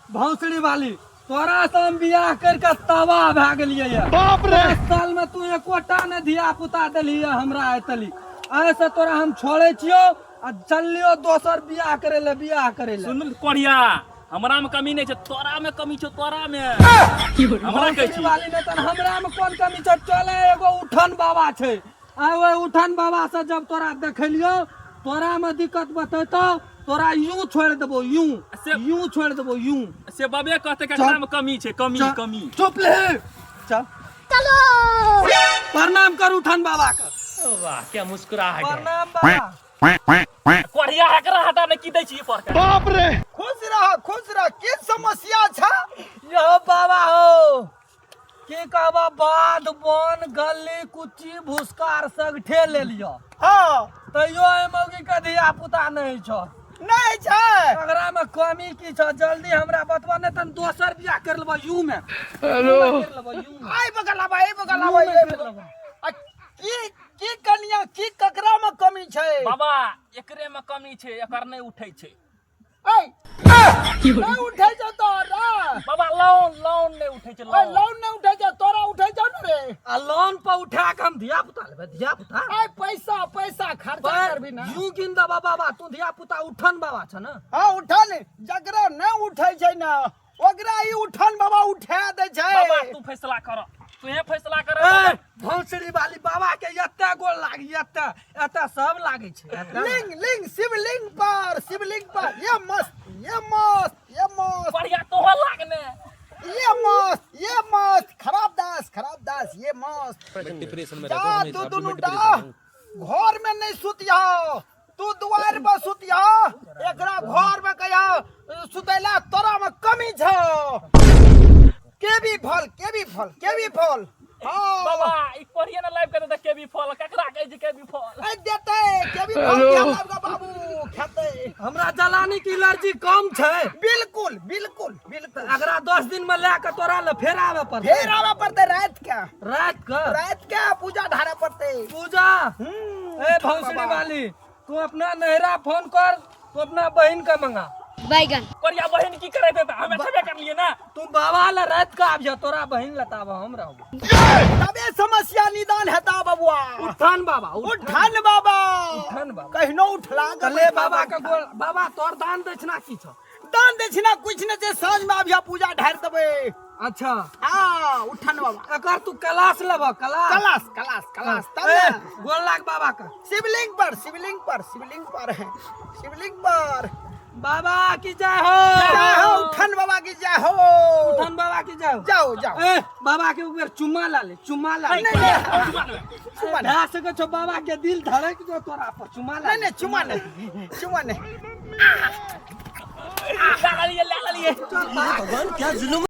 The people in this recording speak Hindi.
भौसड़ी वाली तोरा से हम बियाह करके तबाह भए गेलियै ये। बाप रे 10 साल में तू एकोटा ने धिया पुता देली है हमरा एतली। ऐसे तोरा हम छोड़े छियो आ चलियो दोसर बियाह करे ले। सुन कोढ़िया, हमरा में कमी नहीं छै, तोरा में कमी छौ, तोरा में। हमरा कहै छी वाली ने तन हमरा में कोन कमी छै? चले एगो उठन बाबा छै, आ ओए उठन बाबा से जब तोरा देखलियो तोरा में दिक्कत बतेतो तोरा यूं छोड़ देबो, यूं छोड़ देबो यूं। से बाबे कहते कि एकरा में कमी छै, कमी। चुप ले, चल चलो प्रणाम कर उठन बाबा का। वाह क्या मुस्कुराहट है। प्रणाम बाबा। कोढ़िया एकरा हटा ने की दै छी पर का। बाप रे खुश रह की समस्या छ? यो बाबा हो की कहबा, बाध बन गली कुची भूसकार सब ठे ले लियो। हाँ तैयो ए मौगी के धिया पुता नहीं छ। नहीं छै। एकरा में कमी की छ? जल्दी हमरा बतबा, नहीं तन दोसर बियाह कर लेबो यू में। हेलो आई बगल की कनिया की ककरा में कमी छै? बाबा एकरे में कमी छै, एकर नहीं उठै छै। आई नहीं उठै छ तोरा। बाबा लोन नहीं उठै छै, ओए लोन नहीं उठै छ, तोरा उठै छ न रे। आ लोन पर उठा के हम धिया पुता लेबे, धिया पुता। आई पैसा खर्चा करबी ना। यू गिन दबा बाबा, तू धिया पुता उठन बाबा छ न। हां उठा ले, जकरा नहीं उठै छै ना ओकरा ई उठन बाबा उठा दे छै। बाबा तू फैसला कर, तू ये फैसला कर। ए भौसड़ी वाली बाबा के एते गोल लागी, एते सब लागे छै। लिंग शिवलिंग पर ये मस्त बढ़िया तोहर लागने। ये मस्त खराब दास ये मस्त। जा तू दुनु डा घर में नहीं सुतिया, तू द्वार पर सुतिया। एकरा घर में कया सुतेला तोरा में कमी छ। के भी फल हां बाबा ई कोढ़िया ने लाइव कर दे के भी फल, ककरा कहै छै के भी फल? ए देते के भी फल क्या लागा बाबू खेते। हमरा जलानी की एलर्जी कम छै। बिल्कुल अगरा 10 दिन में लेके तोरा ले फेर आवे पड़ते। फिर आवे पड़ते रात का पूजा ढारे पड़ते। पूजा। ए भौसड़ी वाली तू अपना नहरा फोन कर, तू अपना बहन का मंगा। बैगन कोढ़िया बहन की करे देता, हमें छबे कर लिए ना। तू बाबा ले रात का आबिया, तोरा बहन लताब हम रहू। तबे समस्या निदान हेता बबुआ। उठान बाबा उठान बाबा कहिनो उठला कले बाबा का गोल। बाबा तोर दान दक्षिणा की छ? दान दक्षिणा कुछ न जे साँझ में आबिया पूजा ढार देबे। अच्छा हां उठान बाबा एकर तू कलाश लेबा, कलाश तब ए, न। गोल लाग बाबा का। शिवलिंग पर है शिवलिंग पर। बाबा की जय हो। उठान बाबा की जय हो। उठान बाबा की जय हो। जाओ ए बाबा के ऊपर चुम्मा ला ले। चुम्मा ढा सके छो बाबा के दिल धड़क जो तोरा पर। चुम्मा ला नहीं चुम्मा नहीं ला लिए चल भगवान क्या जुलुम।